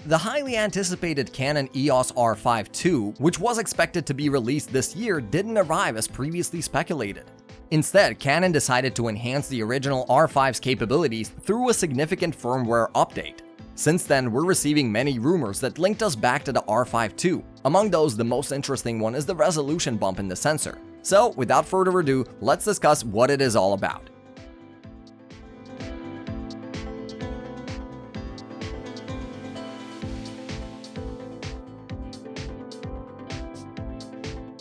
The highly anticipated Canon EOS R5 II, which was expected to be released this year, didn't arrive as previously speculated. Instead, Canon decided to enhance the original R5's capabilities through a significant firmware update. Since then, we're receiving many rumors that linked us back to the R5 II. Among those, the most interesting one is the resolution bump in the sensor. So, without further ado, let's discuss what it is all about.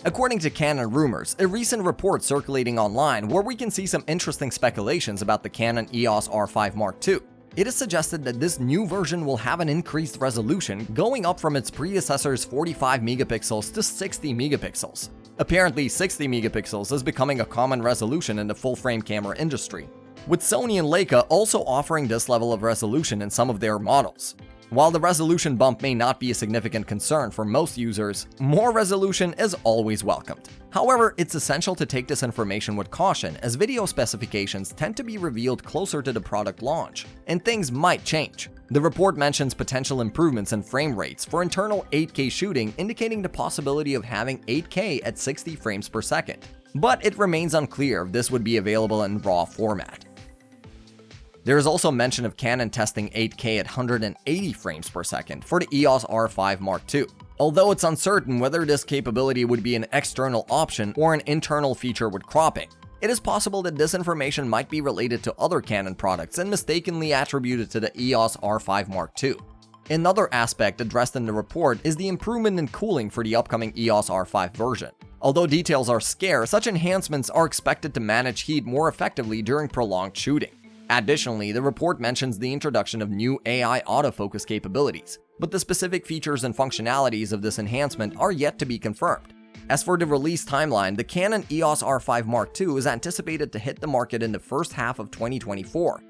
According to Canon rumors, a recent report circulating online where we can see some interesting speculations about the Canon EOS R5 Mark II. It is suggested that this new version will have an increased resolution, going up from its predecessor's 45 megapixels to 60 megapixels. Apparently, 60 megapixels is becoming a common resolution in the full-frame camera industry, with Sony and Leica also offering this level of resolution in some of their models. While the resolution bump may not be a significant concern for most users, more resolution is always welcomed. However, it's essential to take this information with caution, as video specifications tend to be revealed closer to the product launch, and things might change. The report mentions potential improvements in frame rates for internal 8K shooting, indicating the possibility of having 8K at 60 frames per second. But it remains unclear if this would be available in RAW format. There is also mention of Canon testing 8K at 180 frames per second for the EOS R5 Mark II. Although it's uncertain whether this capability would be an external option or an internal feature with cropping. It is possible that this information might be related to other Canon products and mistakenly attributed to the EOS R5 Mark II. Another aspect addressed in the report is the improvement in cooling for the upcoming EOS R5 version. Although details are scarce, such enhancements are expected to manage heat more effectively during prolonged shooting. Additionally, the report mentions the introduction of new AI autofocus capabilities, but the specific features and functionalities of this enhancement are yet to be confirmed. As for the release timeline, the Canon EOS R5 Mark II is anticipated to hit the market in the first half of 2024.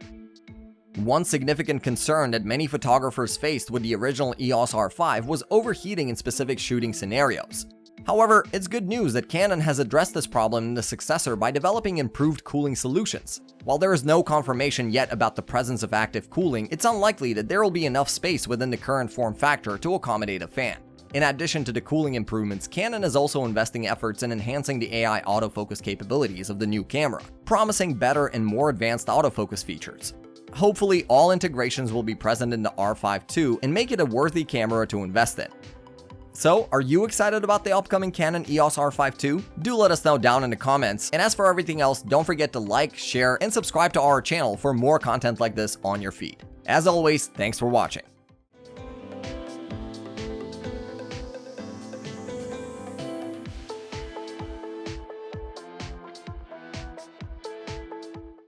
One significant concern that many photographers faced with the original EOS R5 was overheating in specific shooting scenarios. However, it's good news that Canon has addressed this problem in the successor by developing improved cooling solutions. While there is no confirmation yet about the presence of active cooling, it's unlikely that there will be enough space within the current form factor to accommodate a fan. In addition to the cooling improvements, Canon is also investing efforts in enhancing the AI autofocus capabilities of the new camera, promising better and more advanced autofocus features. Hopefully, all integrations will be present in the R5 II and make it a worthy camera to invest in. So, are you excited about the upcoming Canon EOS R5 II? Do let us know down in the comments, and as for everything else, don't forget to like, share, and subscribe to our channel for more content like this on your feed. As always, thanks for watching.